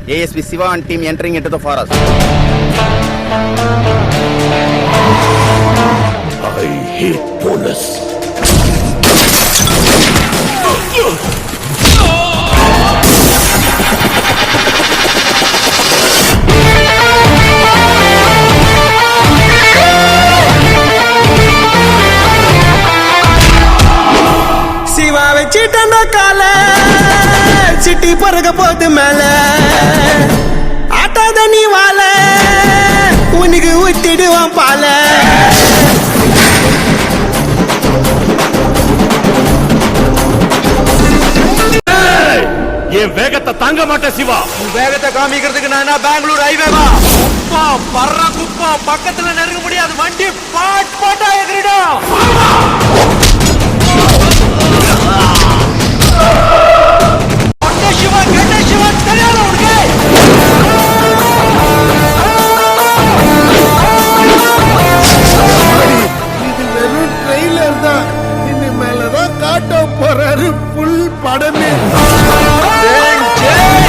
ASP Siva and team entering into the forest. I hate police. Siva வச்சிட்டா கால city பறக்க போது மேல ஆட்டாத நீ வாழ உனக்கு ஊத்திடுவான் பால என் வேகத்தை தாங்க மாட்டேன் சிவா. வேகத்தை காமிக்கிறதுக்கு நான் பெங்களூர் ஹைவேவா குப்பா பர்ற குப்பா பக்கத்துல நெருங்க முடியாது வண்டி பாட் பாட்டா எகிரிடும். சிவா கெட்ட சிவா தெரியாத உனக்கு இது வெறும் ட்ரெய்லர் தான். இனிமேலதான் காட்ட போறாரு புல் படமே. ஜெய்